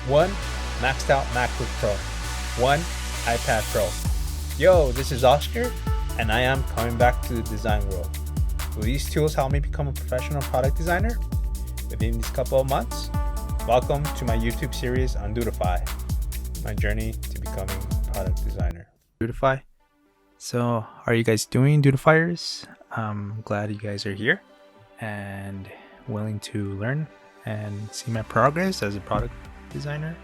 1 maxed out MacBook Pro, 1 iPad Pro. Yo, this is Oscar, and I am coming back to the design world. Will these tools help me become a professional product designer within these couple of months? Welcome to my YouTube series on Dodefy, my journey to becoming a product designer. Dodefy. So, how are you guys doing, Dodefyers? I'm glad you guys are here and willing to learn and see my progress as a product designer.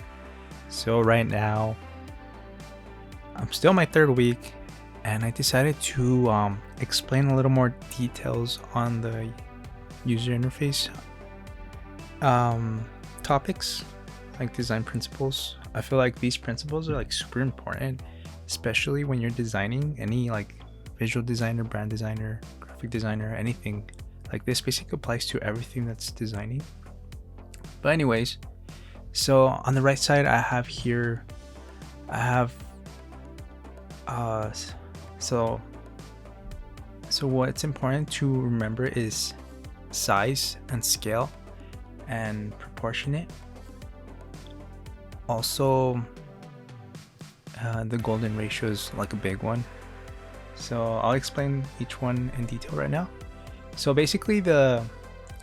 So right now, I'm still my third week, and I decided to explain a little more details on the user interface topics, like design principles. I feel like these principles are like super important, especially when you're designing any like visual designer, brand designer, graphic designer, anything. Like this basically applies to everything that's designing. But anyways, so on the right side I have so what's important to remember is size and scale and proportionate. Also the golden ratio is like a big one, so I'll explain each one in detail right now. So basically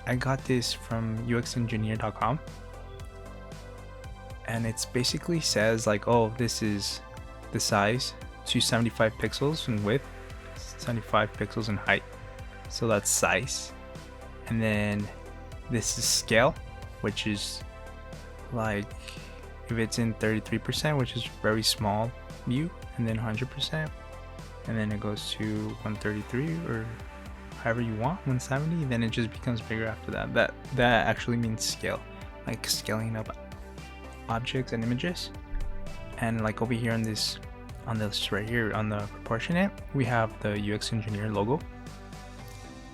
I got this from uxengineer.com, and it's basically says like, oh, this is the size, 275 pixels in width, 75 pixels in height, so that's size. And then this is scale, which is like if it's in 33%, which is very small view, and then 100%, and then it goes to 133 or however you want, 170, then it just becomes bigger after that. That actually means scale, like scaling up objects and images. And like over here on this right here on the proportionate, we have the UX Engineer logo.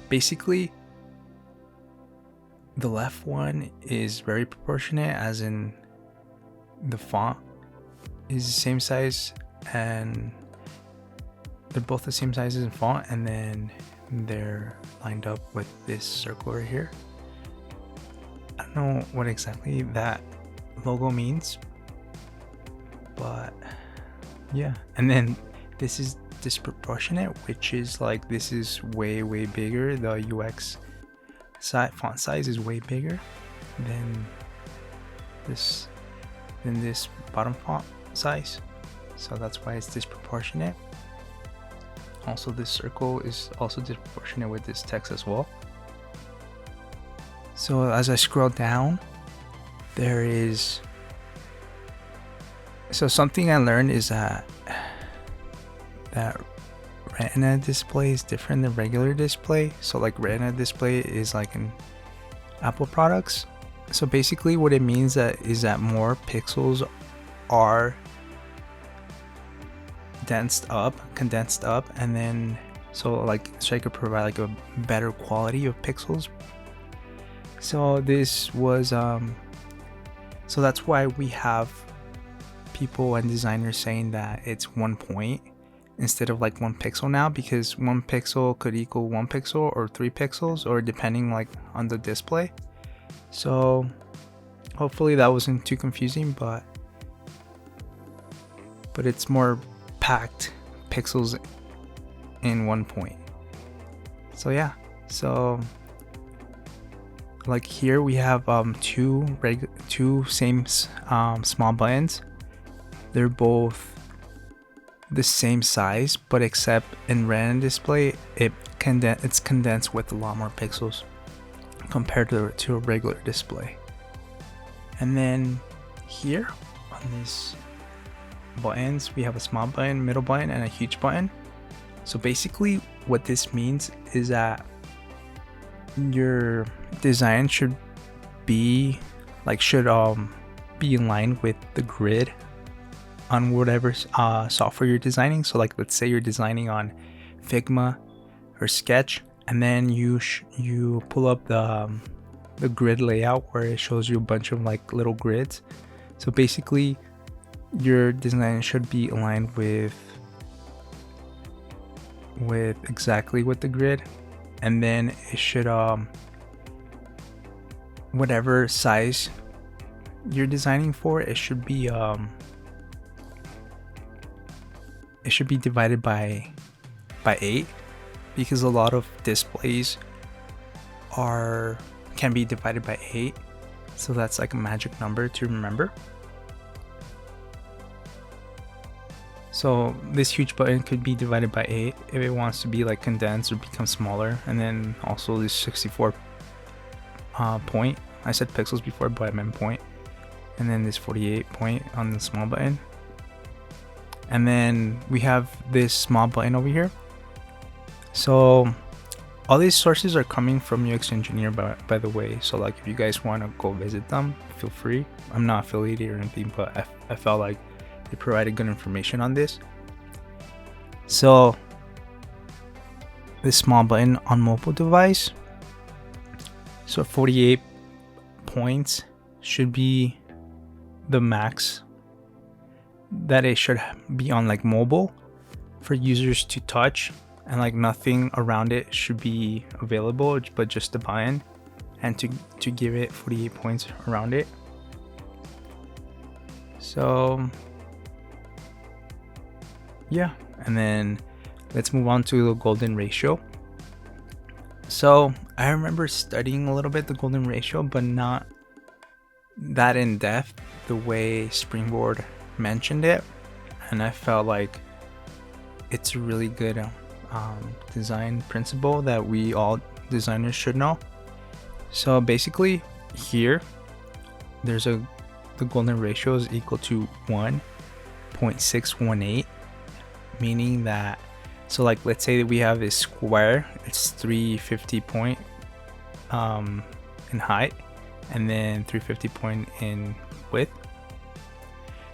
Basically the left one is very proportionate, as in the font is the same size and they're both the same size in font, and then they're lined up with this circle right here. I don't know what exactly that logo means, but yeah. And then this is disproportionate, which is like this is way bigger. The UX font size is way bigger than this bottom font size, so that's why it's disproportionate. Also, this circle is also disproportionate with this text as well. So as I scroll down, there is something I learned is that Retina display is different than regular display. So like Retina display is like in Apple products. So basically what it means is that more pixels are condensed up, and then so I could provide like a better quality of pixels. So this was so that's why we have people and designers saying that it's 1 point instead of like 1 pixel now, because 1 pixel could equal 1 pixel or 3 pixels, or depending like on the display. So hopefully that wasn't too confusing, but it's more packed pixels in 1 point. So yeah, so like here we have two same small buttons. They're both the same size, but except in Retina display it's condensed with a lot more pixels compared to a regular display. And then here on these buttons, we have a small button, middle button, and a huge button. So basically what this means is that your design should be in line with the grid on whatever software you're designing. So like let's say you're designing on Figma or Sketch, and then you pull up the grid layout where it shows you a bunch of like little grids. So basically your design should be aligned with exactly with the grid, and then it should whatever size you're designing for, it should be divided by 8, because a lot of displays can be divided by 8, so that's like a magic number to remember. So this huge button could be divided by 8 if it wants to be like condensed or become smaller. And then also this 64 point, I said pixels before but I meant point, and then this 48 point on the small button. And then we have this small button over here. So all these sources are coming from UX Engineer, by the way. So like if you guys want to go visit them, feel free. I'm not affiliated or anything, but I felt like they provided good information on this. So this small button on mobile device, so 48 points should be the max that it should be on like mobile for users to touch, and like nothing around it should be available but just the button, and to give it 48 points around it. So yeah, and then let's move on to the golden ratio. So I remember studying a little bit the golden ratio, but not that in depth the way Springboard mentioned it, and I felt like it's a really good design principle that we all designers should know. So basically here there's the golden ratio is equal to 1.618, meaning that, so like let's say that we have this square, it's 350 point in height and then 350 point in width.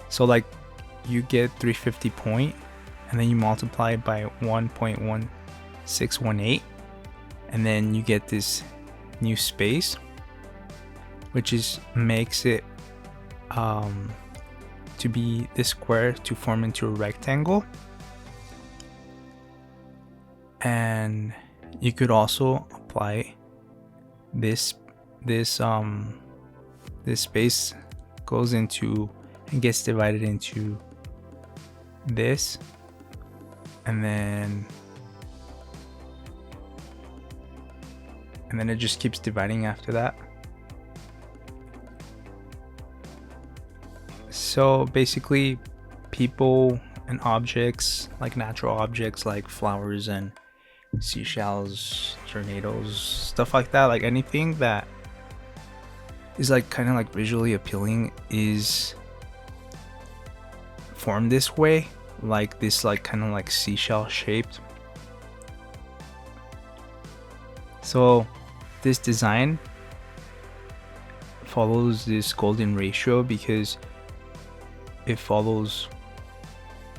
So like you get 350 point and then you multiply it by 1.1618, and then you get this new space, which makes it to be this square to form into a rectangle. And you could also apply this space goes into and gets divided into this, and then it just keeps dividing after that. So basically people and objects, like natural objects like flowers and seashells, tornadoes, stuff like that, like anything that is like kind of like visually appealing is formed this way, like this, like kind of like seashell shaped. So this design follows this golden ratio because it follows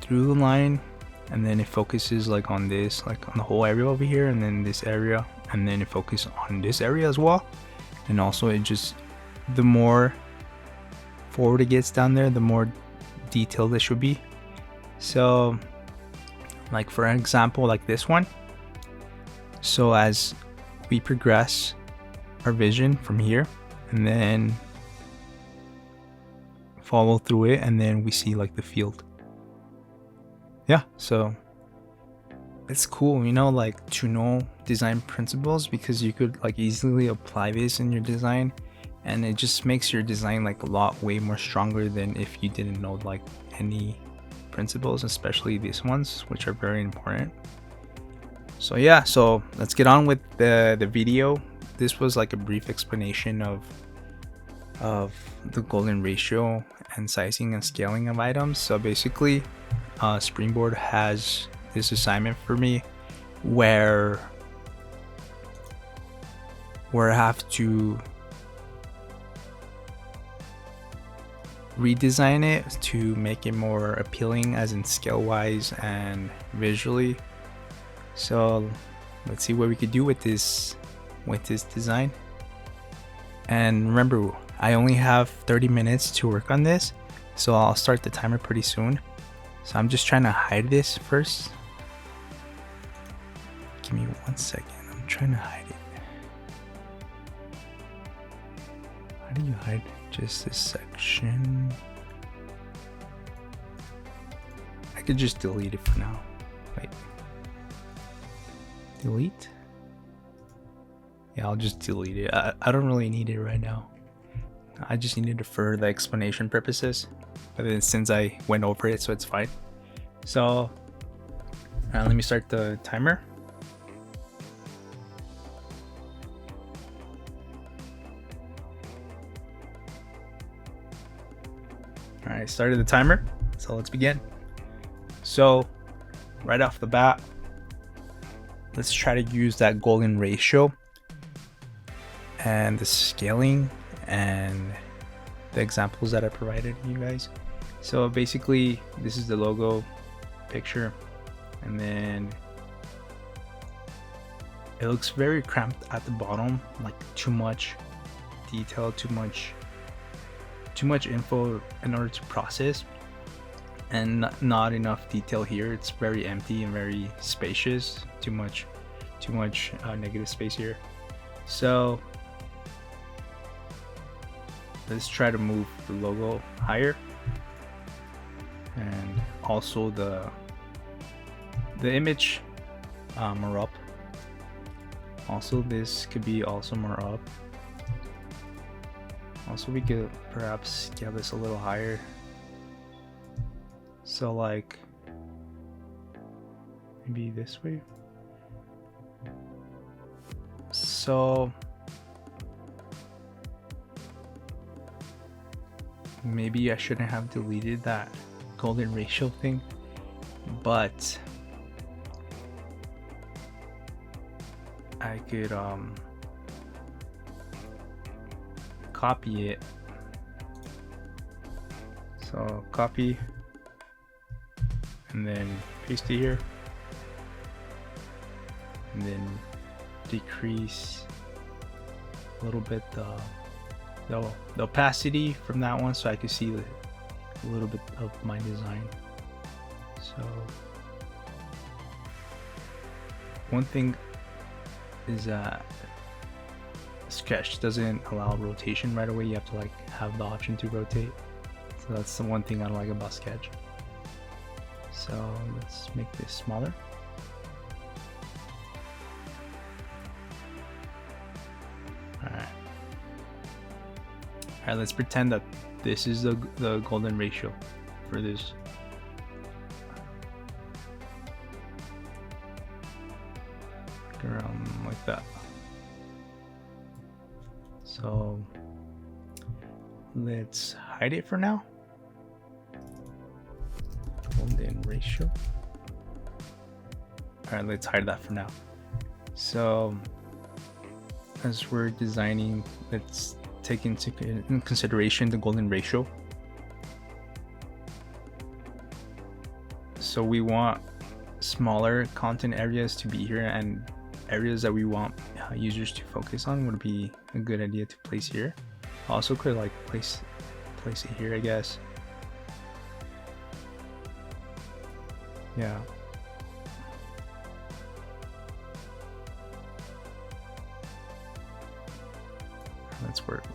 through the line, and then it focuses like on this, like on the whole area over here, and then this area, and then it focuses on this area as well. And also it just, the more forward it gets down there, the more detailed it should be. So like for an example like this one, so as we progress our vision from here and then follow through it, and then we see like the field. Yeah, so it's cool, you know, like to know design principles, because you could like easily apply this in your design, and it just makes your design like a lot way more stronger than if you didn't know like any principles, especially these ones, which are very important. So yeah, so let's get on with the video. This was like a brief explanation of the golden ratio and sizing and scaling of items. So basically Springboard has this assignment for me where I have to redesign it to make it more appealing, as in scale wise and visually. So let's see what we could do with this design. And remember, I only have 30 minutes to work on this, so I'll start the timer pretty soon. So I'm just trying to hide this first. Give me 1 second. I'm trying to hide it. How do you hide just this section. I could just delete it for now. Wait. Delete? Yeah, I'll just delete it. I don't really need it right now. I just needed it for the explanation purposes. But then since I went over it, so it's fine. So let me start the timer. Alright, started the timer. So let's begin. So right off the bat, let's try to use that golden ratio and the scaling and the examples that I provided you guys. So basically this is the logo picture, and then it looks very cramped at the bottom, like too much detail, too much info in order to process, and not enough detail here. It's very empty and very spacious. Too much negative space here. So let's try to move the logo higher, and also the image more up. Also this could be also more up. Also we could perhaps scale this a little higher. So like maybe this way. So maybe I shouldn't have deleted that golden ratio thing, but I could copy it. So copy and then paste it here, and then decrease a little bit the opacity from that one, so I can see a little bit of my design. So one thing is that Sketch doesn't allow rotation right away. You have to like have the option to rotate. So that's the one thing I don't like about Sketch. So let's make this smaller. Alright, let's pretend that this is the golden ratio for this. Around like that. So let's hide it for now. Golden ratio. Alright, let's hide that for now. So as we're designing, let's take into consideration the golden ratio. So we want smaller content areas to be here, and areas that we want users to focus on would be a good idea to place here. Also could like place it here, I guess. Yeah.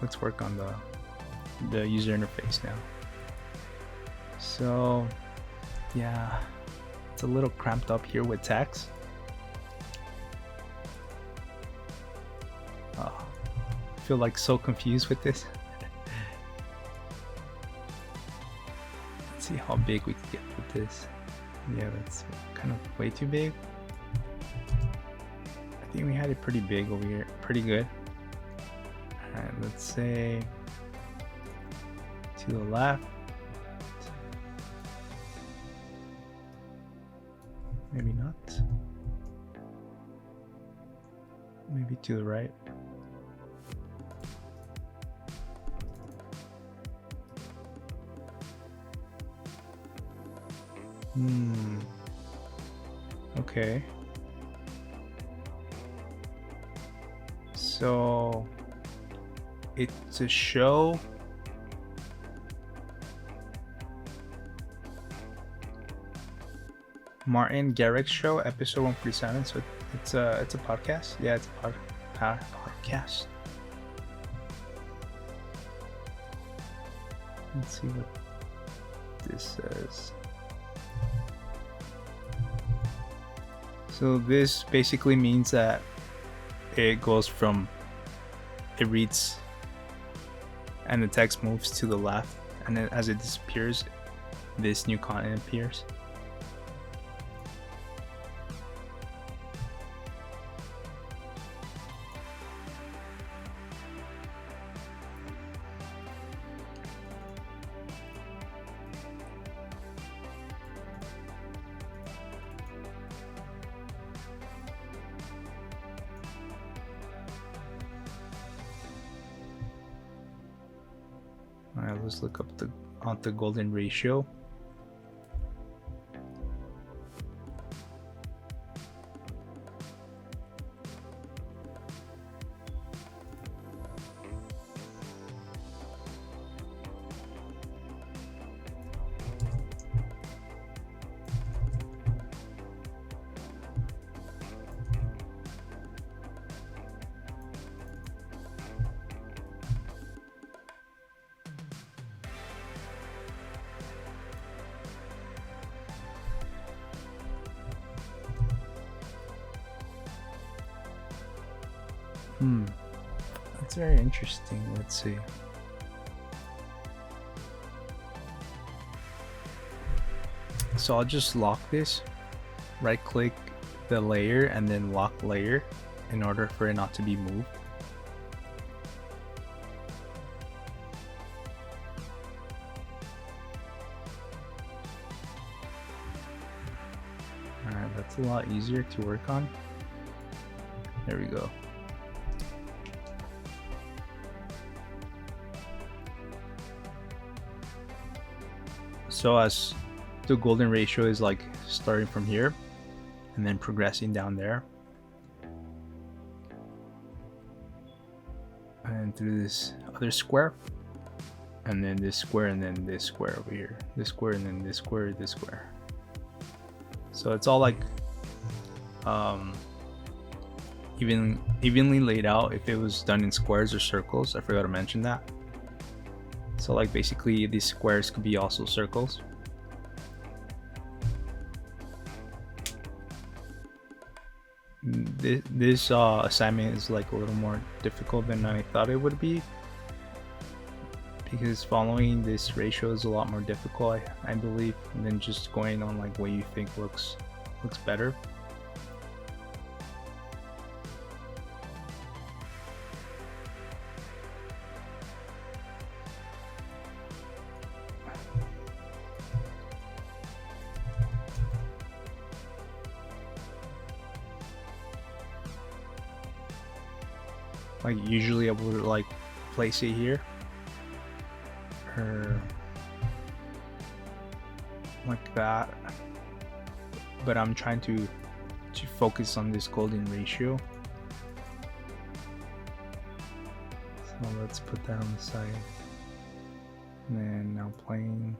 Let's work on the user interface now. So yeah, it's a little cramped up here with text. I feel like so confused with this. Let's see how big we can get with this. Yeah, that's kind of way too big. I think we had it pretty big over here, pretty good. Alright, let's say to the left. Maybe not. Maybe to the right. Okay. So it's a show. Martin Garrix show, episode 147. So it's a podcast. Yeah, it's a podcast. Let's see what this says. So this basically means that it goes from, it reads and the text moves to the left, and then as it disappears, this new content appears. Alright, let's look up the golden ratio. That's very interesting. Let's see. So I'll just lock this, right click the layer and then lock layer in order for it not to be moved. Alright, that's a lot easier to work on. There we go. So as the golden ratio is like starting from here and then progressing down there and through this other square, and then this square, and then this square over here, this square, and then this square, this square. So it's all like evenly laid out if it was done in squares or circles. I forgot to mention that. So like basically these squares could be also circles. This assignment is like a little more difficult than I thought it would be, because following this ratio is a lot more difficult, I believe, than just going on like what you think looks better. Like usually I would like place it here or like that, but I'm trying to focus on this golden ratio. So let's put that on the side, and then now plane.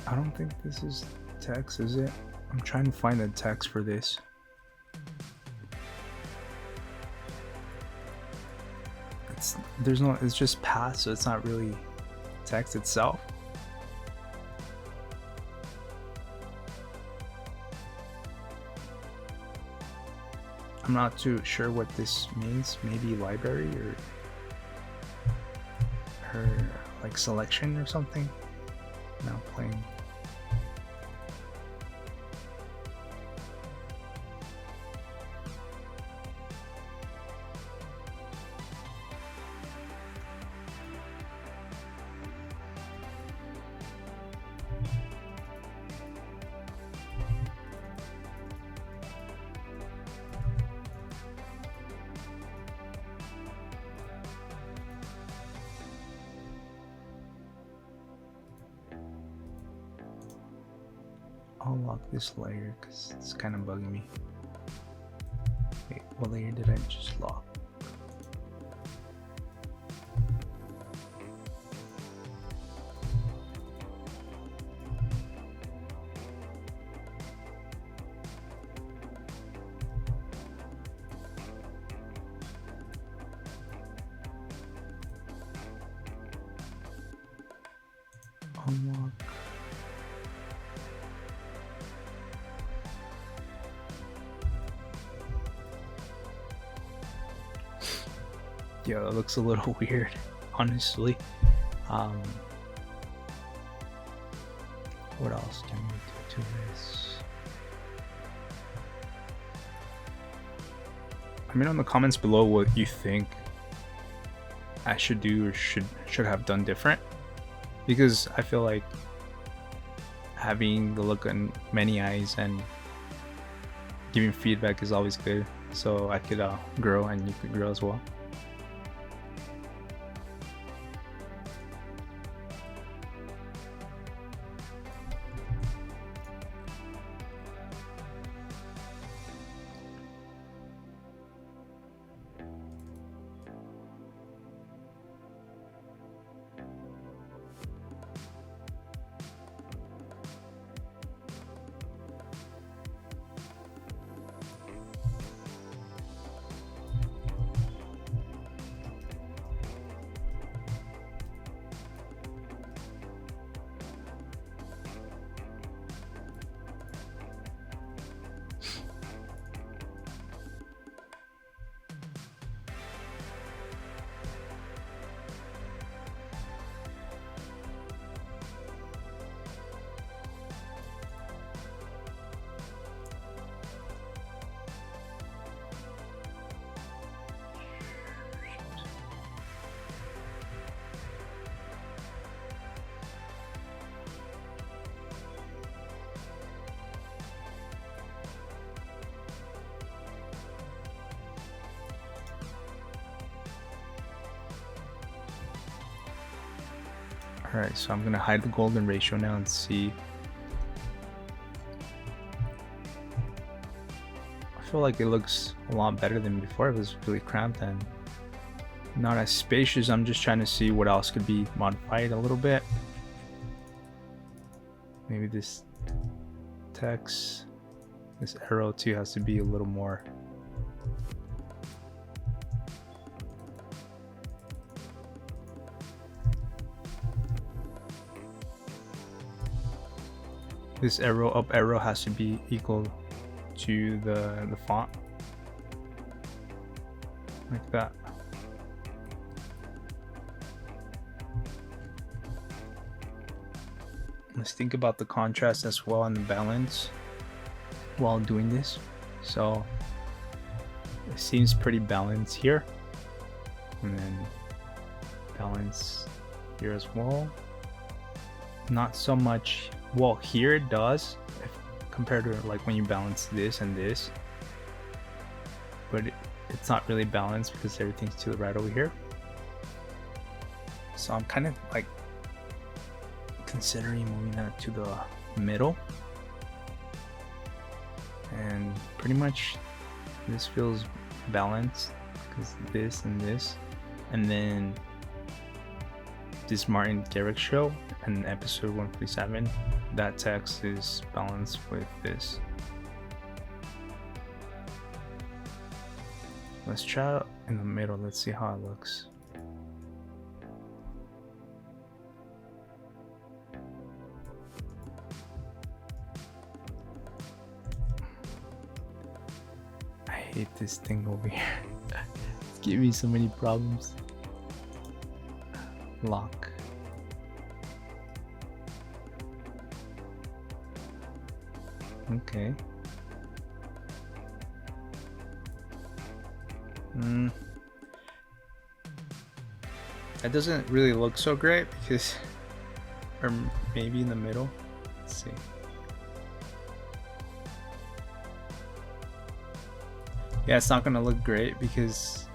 I don't think this is text, is it? I'm trying to find the text for this. It's just path, so it's not really text itself. I'm not too sure what this means. Maybe library or like selection or something. Now playing. I'll lock this layer because it's kind of bugging me. Wait, what layer did I just lock? Unlock. Yeah, it looks a little weird, honestly. What else can we do to this? Let me know in the comments below what you think I should do or should have done different, because I feel like having the look on many eyes and giving feedback is always good, so I could grow and you could grow as well. Alright, so I'm gonna hide the golden ratio now and see. I feel like it looks a lot better than before. It was really cramped and not as spacious. I'm just trying to see what else could be modified a little bit. Maybe this text, this arrow too has to be a little more. This up arrow has to be equal to the font, like that. Let's think about the contrast as well and the balance while doing this. So it seems pretty balanced here, and then balance here as well. Not so much. Well, here it does, compared to like when you balance this and this, but it's not really balanced because everything's to the right over here. So I'm kind of like considering moving that to the middle, and pretty much this feels balanced because this and this, and then this Martin Garrix show and episode 147, that text is balanced with this. Let's try it in the middle. Let's see how it looks. I hate this thing over here. It's giving me so many problems. Lock. Okay. That doesn't really look so great because, or maybe in the middle. Let's see. Yeah, it's not gonna look great because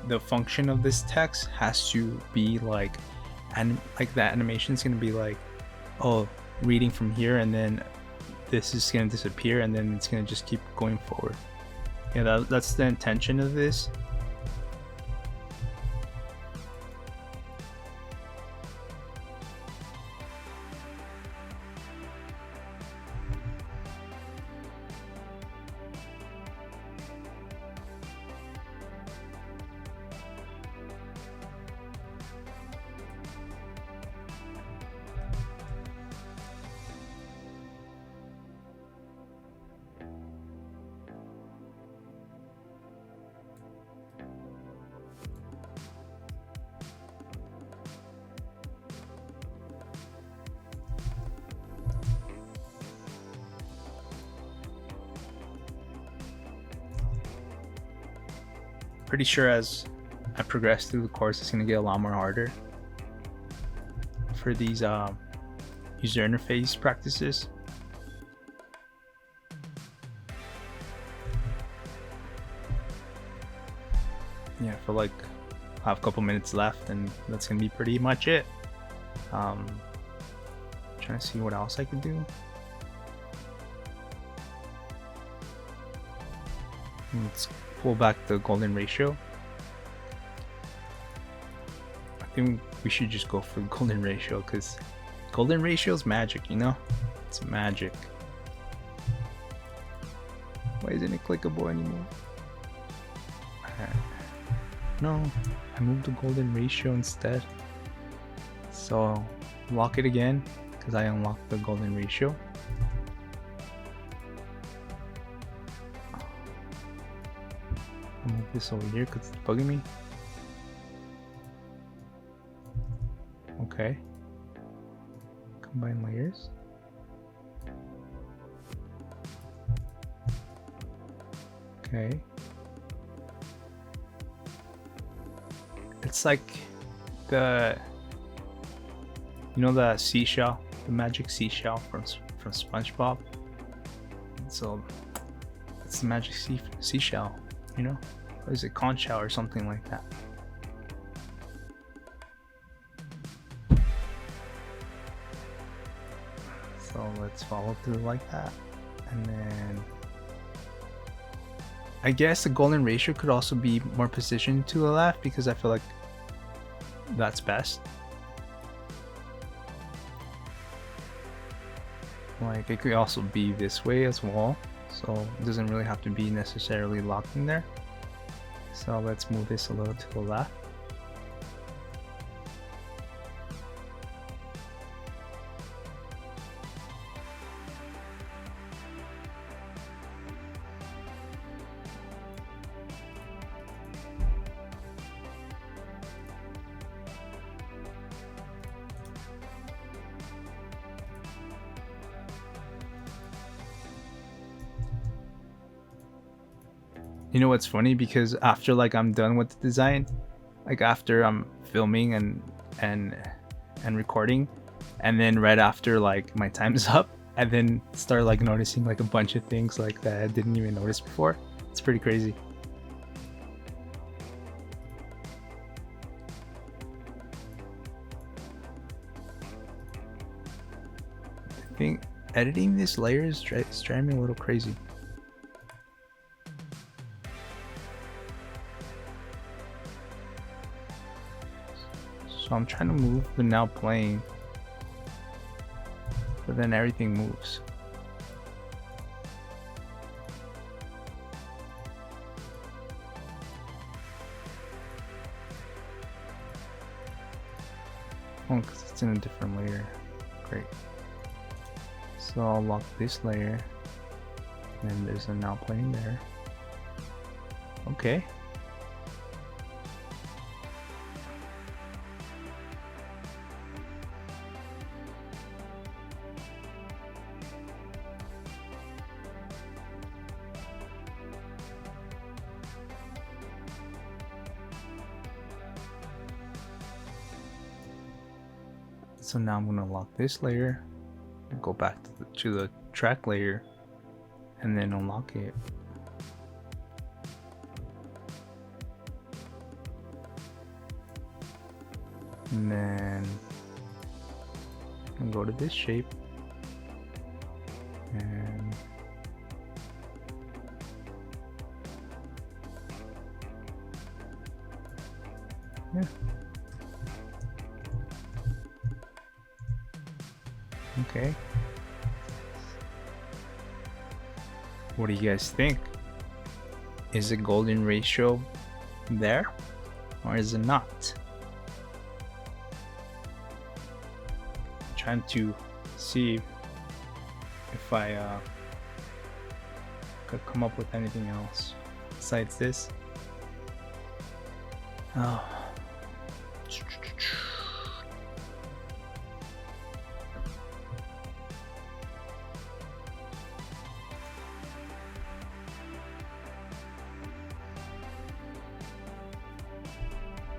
the function of this text has to be like, and like that animation is gonna be like, oh, reading from here and then this is gonna disappear and then it's gonna just keep going forward. Yeah, that's the intention of this. Pretty sure as I progress through the course, it's gonna get a lot more harder for these user interface practices. Yeah, for like I have a couple minutes left, and that's gonna be pretty much it. Trying to see what else I can do. Let's pull back the golden ratio. I think we should just go for golden ratio because golden ratio is magic, you know? It's magic. Why isn't it clickable anymore? No, I moved the golden ratio instead. So lock it again because I unlocked the golden ratio. I'll move this over here because it's bugging me. Okay. Combine layers. Okay. It's like the, you know, the seashell, the magic seashell from SpongeBob. So it's the magic seashell, you know? Or is it conch shell or something like that? So let's follow through like that, and then I guess the golden ratio could also be more positioned to the left because I feel like that's best. Like it could also be this way as well, so it doesn't really have to be necessarily locked in there. So let's move this a little to the left. You know what's funny? Because after like I'm done with the design, like after I'm filming and recording, and then right after like my time's up, I then start like noticing like a bunch of things like that I didn't even notice before. It's pretty crazy. I think editing this layer is driving me a little crazy. So I'm trying to move the now playing, but then everything moves. Oh, because it's in a different layer. Great. So I'll lock this layer, and then there's a now playing there. Okay. So now I'm gonna lock this layer and go back to the track layer and then unlock it. And then go to this shape and Yeah. Okay. What do you guys think? Is the golden ratio there or is it not? I'm trying to see if I could come up with anything else besides this. Oh.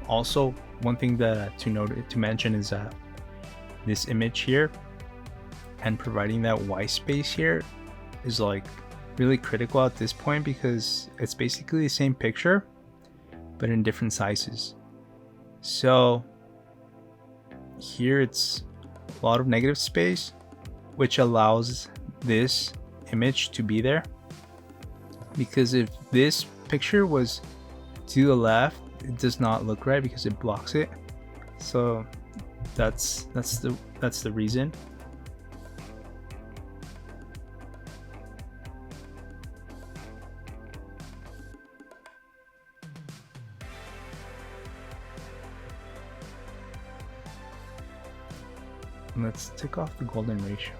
Also, one thing that to mention is that this image here and providing that white space here is like really critical at this point, because it's basically the same picture but in different sizes. So here it's a lot of negative space, which allows this image to be there, because if this picture was to the left, it does not look right because it blocks it. So that's the reason. Let's take off the golden ratio.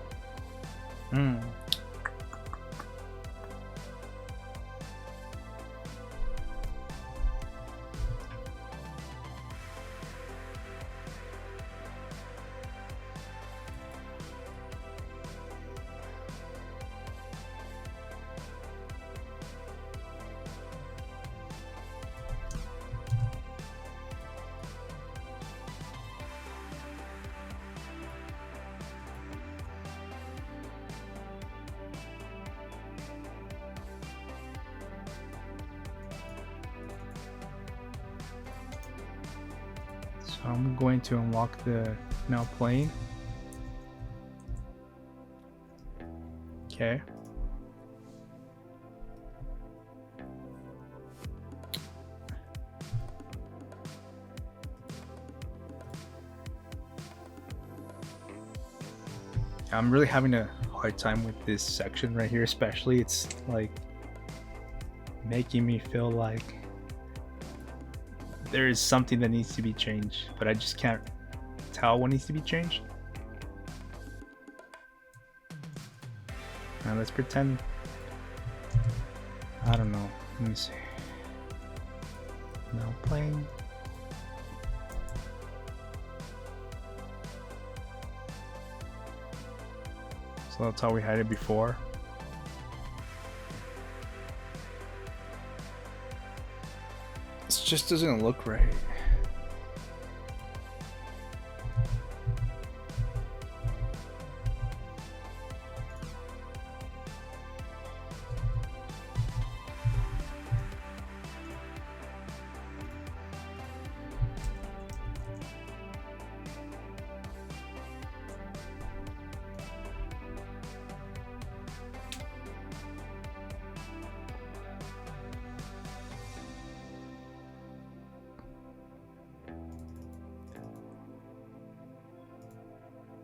So I'm going to unlock the now playing. Okay. I'm really having a hard time with this section right here, especially. It's like making me feel like there is something that needs to be changed, but I just can't tell what needs to be changed. Now let's pretend, I don't know, let me see. Now playing. So that's how we had it before. It just doesn't look right.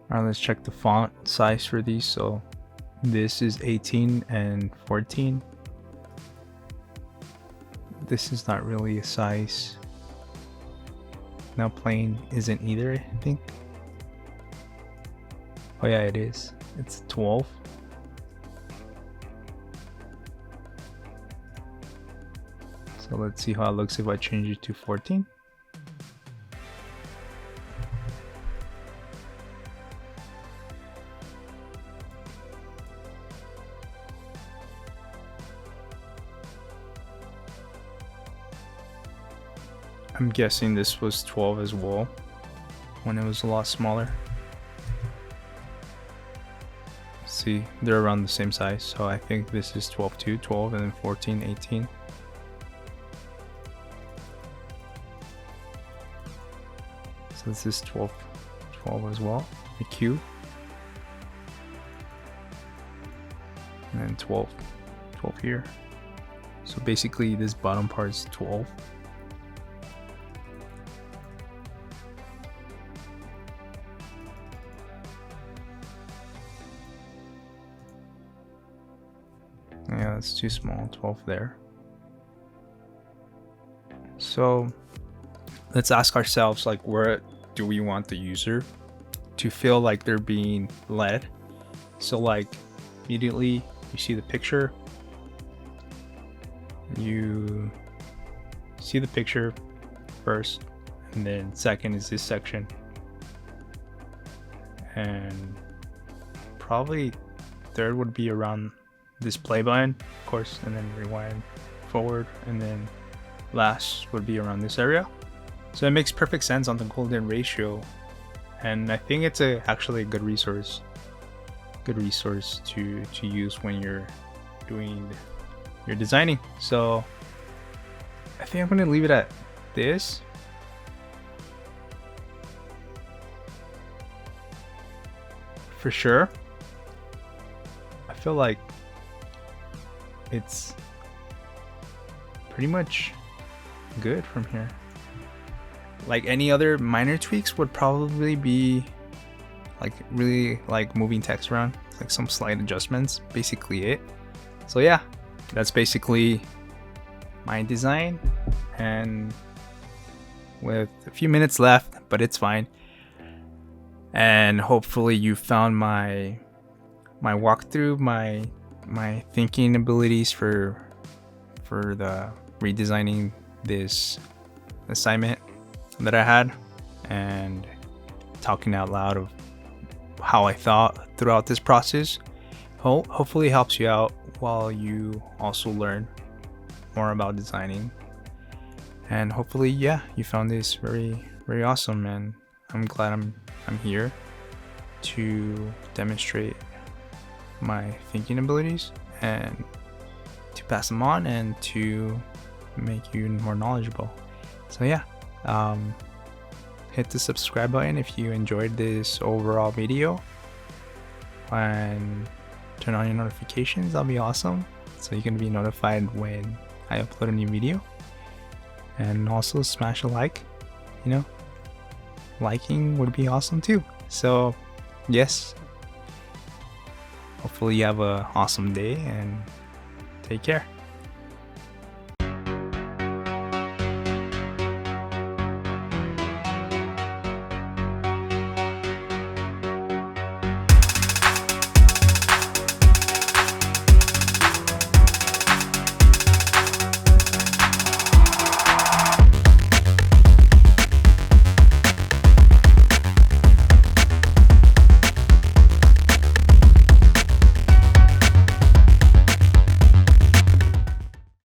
Alright, let's check the font size for these. So this is 18 and 14. This is not really a size. Now plain isn't either, I think. Oh yeah, it is. It's 12. So let's see how it looks if I change it to 14. I'm guessing this was 12 as well, when it was a lot smaller. See, they're around the same size, so I think this is 12 too, 12, and then 14, 18. So this is 12 as well, the Q. And then 12 here. So basically this bottom part is 12. too small, 12 there. So let's ask ourselves, like, where do we want the user to feel like they're being led? So like immediately you see the picture, you see the picture first, and then second is this section, and probably third would be around this play button, of course, and then rewind forward, and then last would be around this area. So it makes perfect sense on the golden ratio, and I think it's actually a good resource to use when you're doing your designing. So I think I'm gonna leave it at this. For sure, I feel like it's pretty much good from here. Like any other minor tweaks would probably be like really like moving text around, like some slight adjustments, basically it. So yeah, that's basically my design, and with a few minutes left, but it's fine. And hopefully you found my walkthrough, my thinking abilities for the redesigning this assignment that I had, and talking out loud of how I thought throughout this process hopefully helps you out while you also learn more about designing. And hopefully, yeah, you found this very, very awesome, and I'm glad I'm here to demonstrate my thinking abilities and to pass them on and to make you more knowledgeable. So yeah, hit the subscribe button if you enjoyed this overall video, and turn on your notifications. That'll be awesome, so you can be notified when I upload a new video. And also smash a like, liking would be awesome too. So yes, hopefully you have an awesome day, and take care.